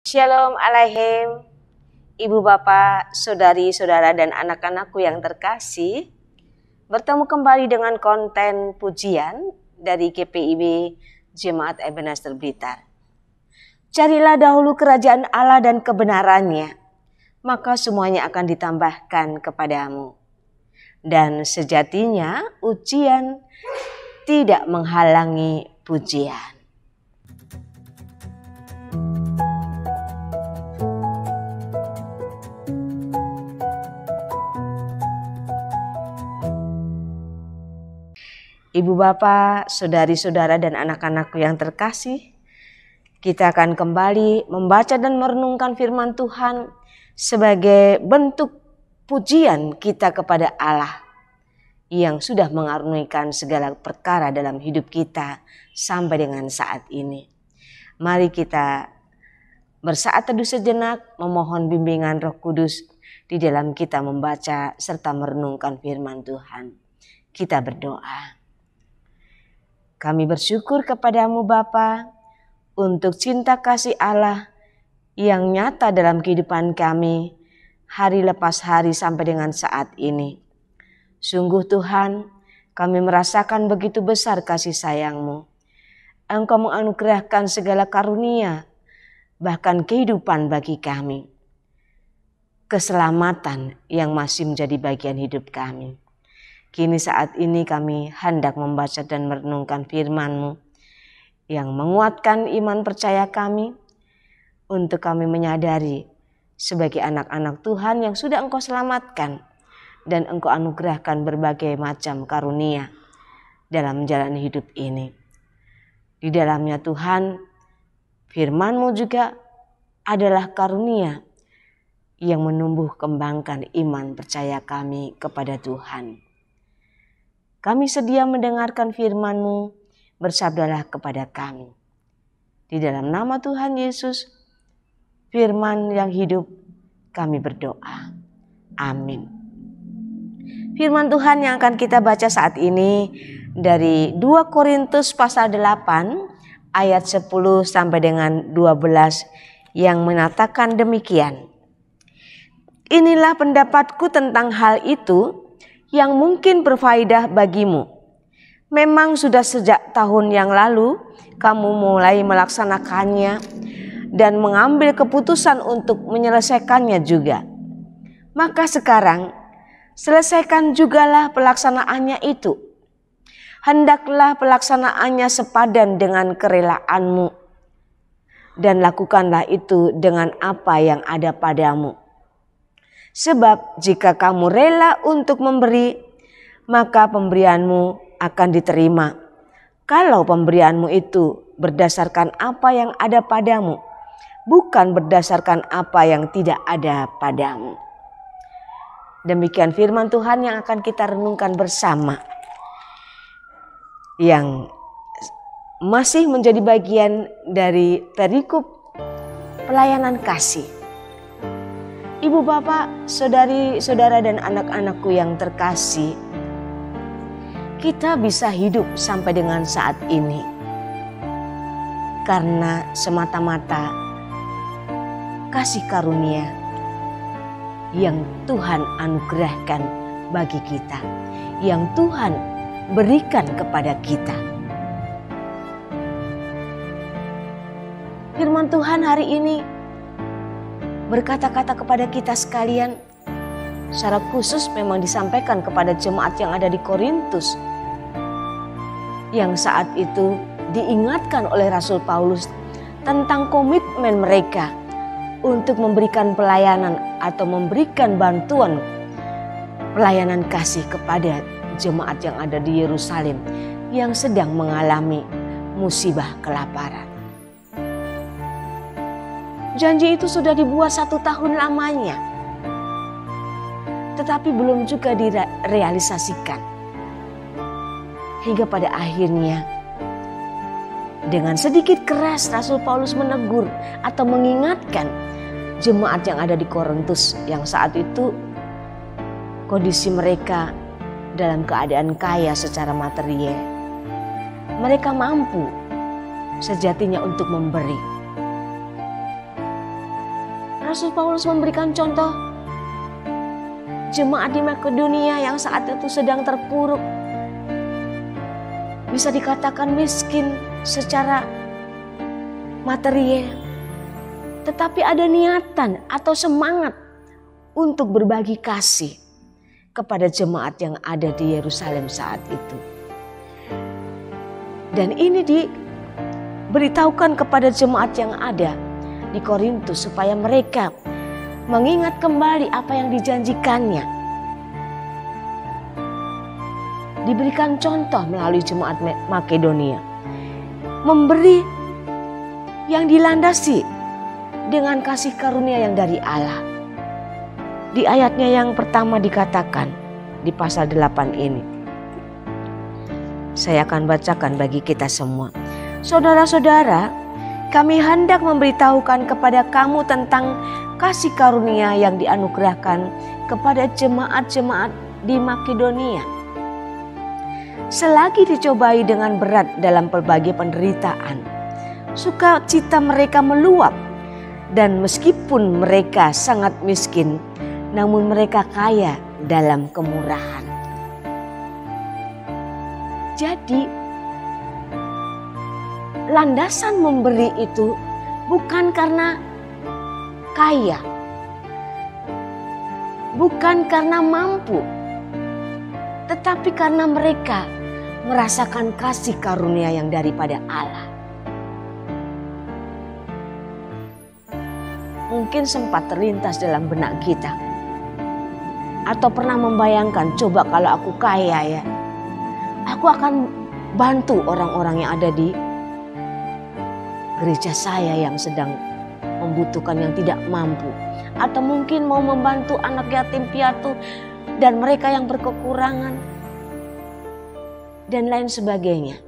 Shalom Aleichem, Ibu Bapak, Saudari-saudara dan anak-anakku yang terkasih. Bertemu kembali dengan konten pujian dari GPIB Jemaat Ebenezer Blitar. Carilah dahulu kerajaan Allah dan kebenarannya, maka semuanya akan ditambahkan kepadamu. Dan sejatinya ujian tidak menghalangi pujian. Ibu bapak, saudari-saudara dan anak-anakku yang terkasih, kita akan kembali membaca dan merenungkan firman Tuhan sebagai bentuk pujian kita kepada Allah yang sudah mengaruniakan segala perkara dalam hidup kita sampai dengan saat ini. Mari kita bersaat teduh sejenak, memohon bimbingan Roh Kudus di dalam kita membaca serta merenungkan firman Tuhan. Kita berdoa. Kami bersyukur kepadamu Bapa untuk cinta kasih Allah yang nyata dalam kehidupan kami hari lepas hari sampai dengan saat ini. Sungguh Tuhan, kami merasakan begitu besar kasih sayang-Mu. Engkau menganugerahkan segala karunia, bahkan kehidupan bagi kami. Keselamatan yang masih menjadi bagian hidup kami. Kini saat ini kami hendak membaca dan merenungkan firman-Mu yang menguatkan iman percaya kami untuk kami menyadari sebagai anak-anak Tuhan yang sudah Engkau selamatkan dan Engkau anugerahkan berbagai macam karunia dalam menjalani hidup ini. Di dalamnya Tuhan, firman-Mu juga adalah karunia yang menumbuh kembangkan iman percaya kami kepada Tuhan. Kami sedia mendengarkan firman-Mu, bersabdalah kepada kami. Di dalam nama Tuhan Yesus, firman yang hidup, kami berdoa. Amin. Firman Tuhan yang akan kita baca saat ini dari 2 Korintus pasal 8 ayat 10 sampai dengan 12 yang mengatakan demikian. Inilah pendapatku tentang hal itu yang mungkin berfaedah bagimu. Memang sudah sejak tahun yang lalu kamu mulai melaksanakannya dan mengambil keputusan untuk menyelesaikannya juga. Maka sekarang selesaikan jugalah pelaksanaannya itu. Hendaklah pelaksanaannya sepadan dengan kerelaanmu dan lakukanlah itu dengan apa yang ada padamu. Sebab jika kamu rela untuk memberi, maka pemberianmu akan diterima. Kalau pemberianmu itu berdasarkan apa yang ada padamu, bukan berdasarkan apa yang tidak ada padamu. Demikian firman Tuhan yang akan kita renungkan bersama. Yang masih menjadi bagian dari perikop pelayanan kasih. Ibu bapak, saudari-saudara dan anak-anakku yang terkasih, kita bisa hidup sampai dengan saat ini karena semata-mata kasih karunia yang Tuhan anugerahkan bagi kita, yang Tuhan berikan kepada kita. Firman Tuhan hari ini berkata-kata kepada kita sekalian, secara khusus memang disampaikan kepada jemaat yang ada di Korintus, yang saat itu diingatkan oleh Rasul Paulus tentang komitmen mereka untuk memberikan pelayanan atau memberikan bantuan pelayanan kasih kepada jemaat yang ada di Yerusalem yang sedang mengalami musibah kelaparan. Janji itu sudah dibuat 1 tahun lamanya, tetapi belum juga direalisasikan. Hingga pada akhirnya, dengan sedikit keras Rasul Paulus menegur atau mengingatkan jemaat yang ada di Korintus yang saat itu kondisi mereka dalam keadaan kaya secara material. Mereka mampu sejatinya untuk memberi. Rasul Paulus memberikan contoh jemaat di Makedonia yang saat itu sedang terpuruk. Bisa dikatakan miskin secara material. Tetapi ada niatan atau semangat untuk berbagi kasih kepada jemaat yang ada di Yerusalem saat itu. Dan ini diberitahukan kepada jemaat yang ada di Korintus supaya mereka mengingat kembali apa yang dijanjikannya. Diberikan contoh melalui jemaat Makedonia. Memberi yang dilandasi dengan kasih karunia yang dari Allah. Di ayatnya yang pertama dikatakan di pasal 8 ini. Saya akan bacakan bagi kita semua. Saudara-saudara, kami hendak memberitahukan kepada kamu tentang kasih karunia yang dianugerahkan kepada jemaat-jemaat di Makedonia. Selagi dicobai dengan berat dalam berbagai penderitaan, sukacita mereka meluap. Dan meskipun mereka sangat miskin, namun mereka kaya dalam kemurahan. Jadi, landasan memberi itu bukan karena kaya, bukan karena mampu, tetapi karena mereka merasakan kasih karunia yang daripada Allah. Mungkin sempat terlintas dalam benak kita. Atau pernah membayangkan, coba kalau aku kaya ya. Aku akan bantu orang-orang yang ada di gereja saya yang sedang membutuhkan, yang tidak mampu. Atau mungkin mau membantu anak yatim piatu dan mereka yang berkekurangan. Dan lain sebagainya.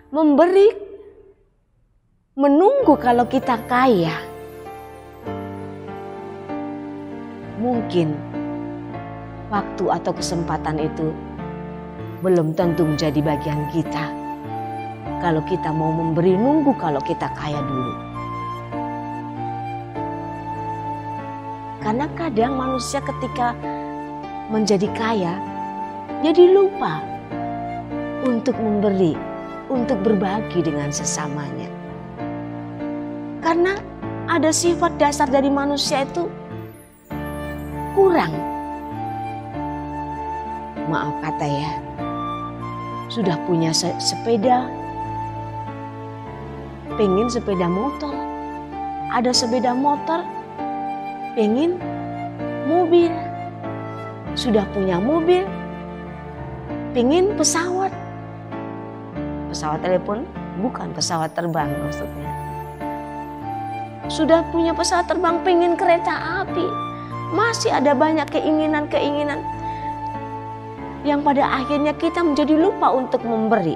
Memberi, menunggu kalau kita kaya. Mungkin waktu atau kesempatan itu belum tentu menjadi bagian kita. Kalau kita mau memberi, nunggu kalau kita kaya dulu. Karena kadang manusia ketika menjadi kaya, jadi lupa untuk memberi, untuk berbagi dengan sesamanya. Karena ada sifat dasar dari manusia itu kurang. Maaf kata ya, sudah punya sepeda, pengen sepeda motor. Ada sepeda motor, pengen mobil. Sudah punya mobil, pengen pesawat. Pesawat telepon, bukan pesawat terbang maksudnya. Sudah punya pesawat terbang, pengen kereta api. Masih ada banyak keinginan-keinginan yang pada akhirnya kita menjadi lupa untuk memberi.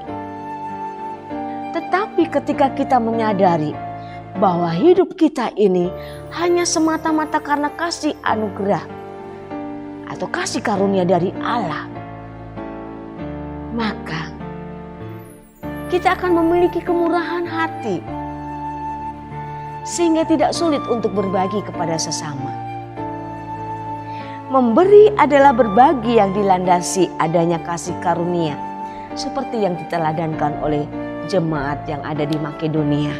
Tetapi ketika kita menyadari bahwa hidup kita ini hanya semata-mata karena kasih anugerah atau kasih karunia dari Allah, maka kita akan memiliki kemurahan hati sehingga tidak sulit untuk berbagi kepada sesama. Memberi adalah berbagi yang dilandasi adanya kasih karunia, seperti yang diteladankan oleh jemaat yang ada di Makedonia.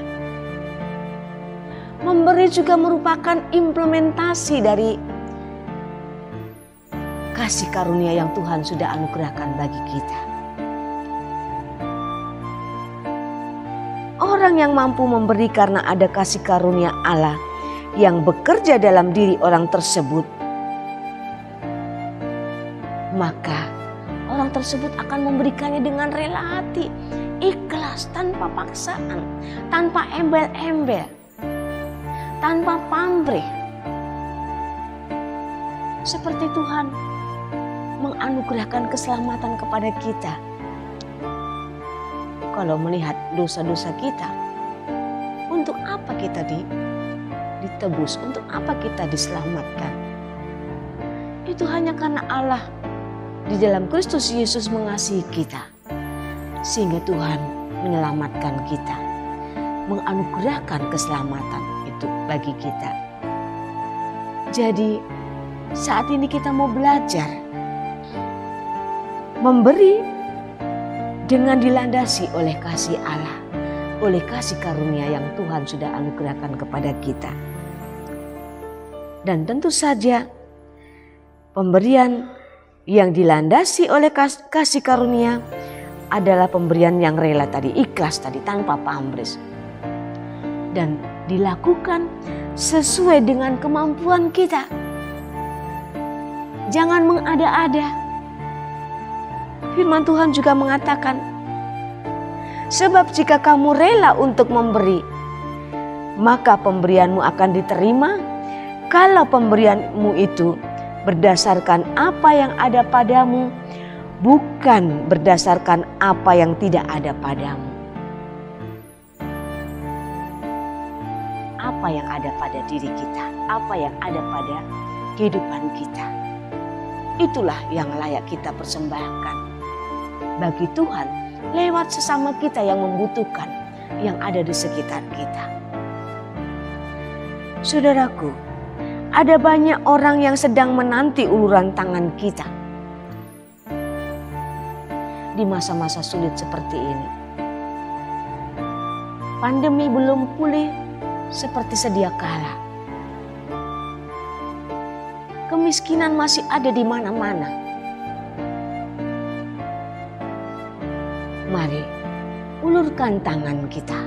Memberi juga merupakan implementasi dari kasih karunia yang Tuhan sudah anugerahkan bagi kita. Orang yang mampu memberi karena ada kasih karunia Allah yang bekerja dalam diri orang tersebut, maka orang tersebut akan memberikannya dengan rela hati, ikhlas, tanpa paksaan, tanpa embel-embel, tanpa pamrih. Seperti Tuhan menganugerahkan keselamatan kepada kita. Kalau melihat dosa-dosa kita, untuk apa kita ditebus? Untuk apa kita diselamatkan? Itu hanya karena Allah di dalam Kristus Yesus mengasihi kita, sehingga Tuhan menyelamatkan kita, menganugerahkan keselamatan itu bagi kita. Jadi saat ini kita mau belajar memberi dengan dilandasi oleh kasih Allah, oleh kasih karunia yang Tuhan sudah anugerahkan kepada kita. Dan tentu saja pemberian yang dilandasi oleh kasih karunia adalah pemberian yang rela tadi, ikhlas tadi, tanpa pamrih. Dan dilakukan sesuai dengan kemampuan kita. Jangan mengada-ada. Firman Tuhan juga mengatakan, sebab jika kamu rela untuk memberi, maka pemberianmu akan diterima kalau pemberianmu itu berdasarkan apa yang ada padamu, bukan berdasarkan apa yang tidak ada padamu. Apa yang ada pada diri kita, apa yang ada pada kehidupan kita, itulah yang layak kita persembahkan bagi Tuhan lewat sesama kita yang membutuhkan, yang ada di sekitar kita. Saudaraku, ada banyak orang yang sedang menanti uluran tangan kita di masa-masa sulit seperti ini. Pandemi belum pulih seperti sedia kala. Kemiskinan masih ada di mana-mana. Mari ulurkan tangan kita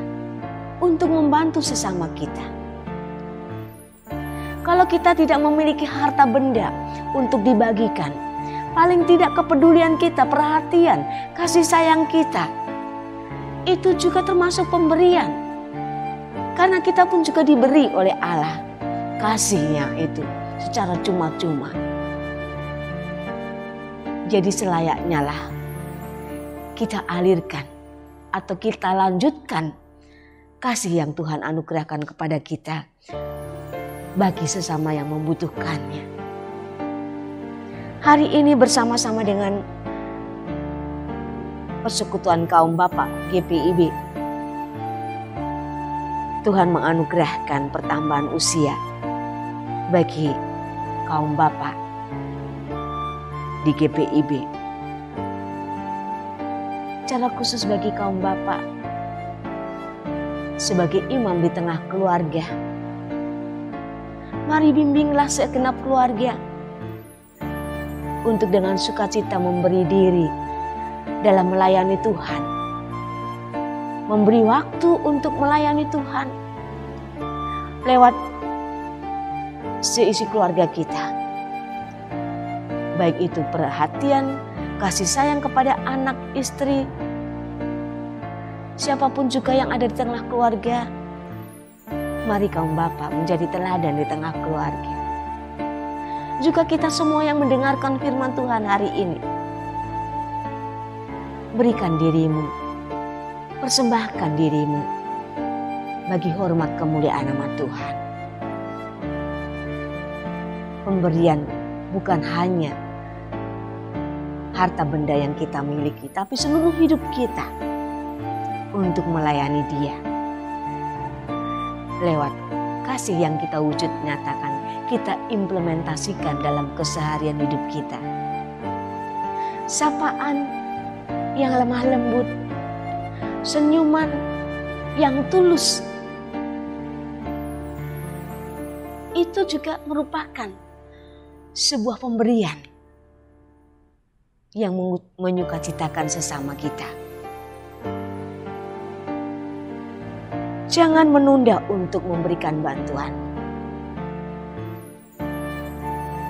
untuk membantu sesama kita. Kalau kita tidak memiliki harta benda untuk dibagikan, paling tidak kepedulian kita, perhatian, kasih sayang kita, itu juga termasuk pemberian. Karena kita pun juga diberi oleh Allah kasihnya itu secara cuma-cuma. Jadi selayaknya lah kita alirkan atau kita lanjutkan kasih yang Tuhan anugerahkan kepada kita bagi sesama yang membutuhkannya. Hari ini bersama-sama dengan Persekutuan Kaum Bapak GPIB, Tuhan menganugerahkan pertambahan usia bagi kaum bapak di GPIB. Secara khusus bagi kaum bapak sebagai imam di tengah keluarga. Mari bimbinglah segenap keluarga untuk dengan sukacita memberi diri dalam melayani Tuhan. Memberi waktu untuk melayani Tuhan lewat seisi keluarga kita. Baik itu perhatian, kasih sayang kepada anak, istri, siapapun juga yang ada di tengah keluarga. Mari kaum bapak menjadi teladan di tengah keluarga. Juga kita semua yang mendengarkan firman Tuhan hari ini. Berikan dirimu, persembahkan dirimu bagi hormat kemuliaan nama Tuhan. Pemberian bukan hanya harta benda yang kita miliki, tapi seluruh hidup kita untuk melayani Dia. Lewat kasih yang kita wujud nyatakan, kita implementasikan dalam keseharian hidup kita. Sapaan yang lemah lembut, senyuman yang tulus, itu juga merupakan sebuah pemberian yang menyukacitakan sesama kita. Jangan menunda untuk memberikan bantuan.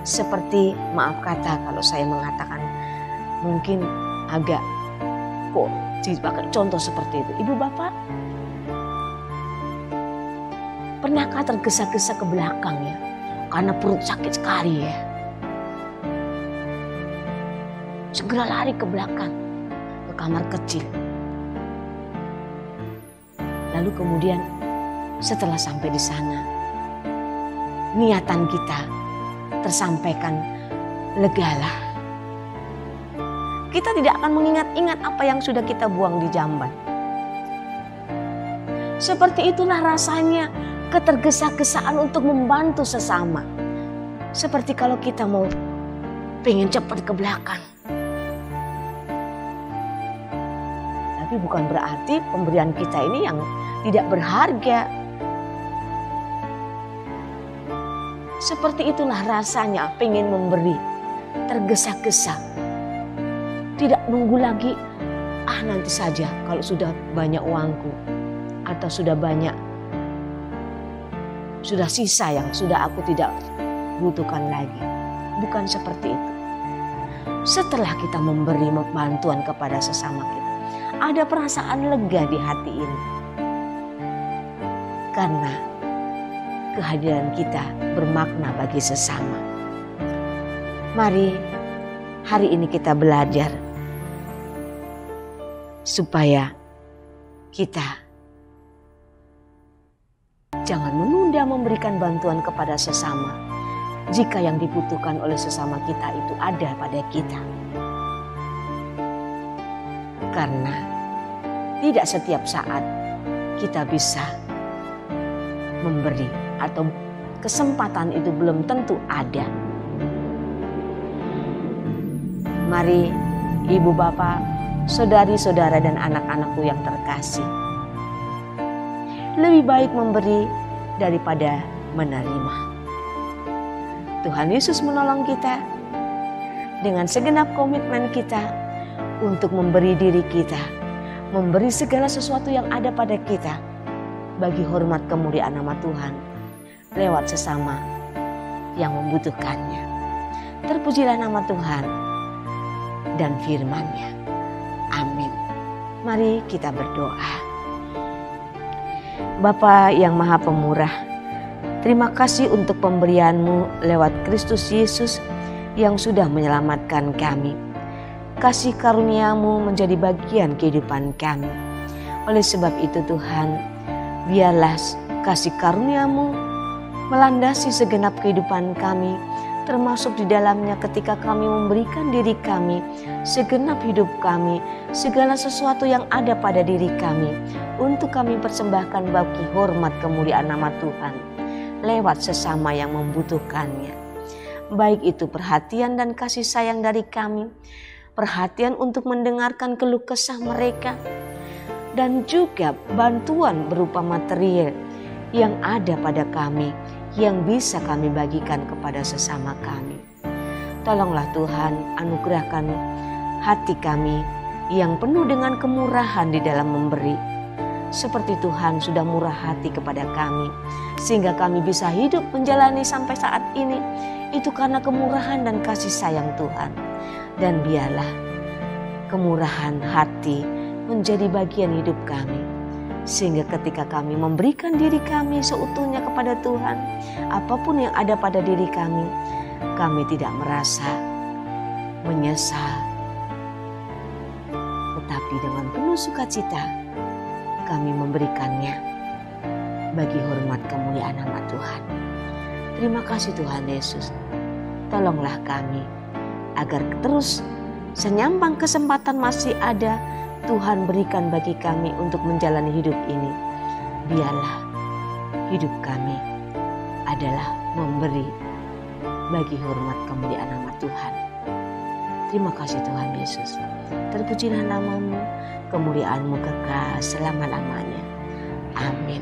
Seperti maaf kata kalau saya mengatakan mungkin agak kok dipakai contoh seperti itu. Ibu bapak, pernahkah tergesa-gesa ke belakang ya? Karena perut sakit sekali ya. Segera lari ke belakang, ke kamar kecil. Lalu kemudian setelah sampai di sana, niatan kita tersampaikan legalah. Kita tidak akan mengingat-ingat apa yang sudah kita buang di jamban. Seperti itulah rasanya ketergesa-gesaan untuk membantu sesama. Seperti kalau kita mau pengen cepat ke belakang. Tapi bukan berarti pemberian kita ini yang tidak berharga. Seperti itulah rasanya pengen memberi, tergesa-gesa. Tidak nunggu lagi, nanti saja kalau sudah banyak uangku. Atau sudah sisa yang sudah aku tidak butuhkan lagi. Bukan seperti itu. Setelah kita memberi bantuan kepada sesama kita, ada perasaan lega di hati ini. Karena kehadiran kita bermakna bagi sesama. Mari hari ini kita belajar supaya kita jangan menunda memberikan bantuan kepada sesama jika yang dibutuhkan oleh sesama kita itu ada pada kita. Karena tidak setiap saat kita bisa memberi atau kesempatan itu belum tentu ada. Mari ibu bapak, saudari-saudara dan anak-anakku yang terkasih. Lebih baik memberi daripada menerima. Tuhan Yesus menolong kita dengan segenap komitmen kita untuk memberi diri kita, memberi segala sesuatu yang ada pada kita bagi hormat kemuliaan nama Tuhan lewat sesama yang membutuhkannya. Terpujilah nama Tuhan dan firman-Nya. Amin. Mari kita berdoa. Bapa yang Maha Pemurah, terima kasih untuk pemberian-Mu lewat Kristus Yesus yang sudah menyelamatkan kami. Kasih karunia-Mu menjadi bagian kehidupan kami. Oleh sebab itu Tuhan, biarlah kasih karunia-Mu melandasi segenap kehidupan kami, termasuk di dalamnya ketika kami memberikan diri kami, segenap hidup kami, segala sesuatu yang ada pada diri kami, untuk kami persembahkan bagi hormat kemuliaan nama Tuhan, lewat sesama yang membutuhkannya. Baik itu perhatian dan kasih sayang dari kami, perhatian untuk mendengarkan keluh kesah mereka, dan juga bantuan berupa material yang ada pada kami, yang bisa kami bagikan kepada sesama kami. Tolonglah Tuhan, anugerahkan hati kami yang penuh dengan kemurahan di dalam memberi. Seperti Tuhan sudah murah hati kepada kami, sehingga kami bisa hidup menjalani sampai saat ini. Itu karena kemurahan dan kasih sayang Tuhan. Dan biarlah kemurahan hati menjadi bagian hidup kami, sehingga ketika kami memberikan diri kami seutuhnya kepada Tuhan, apapun yang ada pada diri kami tidak merasa menyesal, tetapi dengan penuh sukacita kami memberikannya bagi hormat kemuliaan nama Tuhan. Terima kasih Tuhan Yesus. Tolonglah kami agar terus senyambang kesempatan masih ada, Tuhan berikan bagi kami untuk menjalani hidup ini. Biarlah hidup kami adalah memberi bagi hormat kemuliaan nama Tuhan. Terima kasih Tuhan Yesus. Terpujilah nama-Mu, kemuliaan-Mu kekal selama-lamanya. Amin.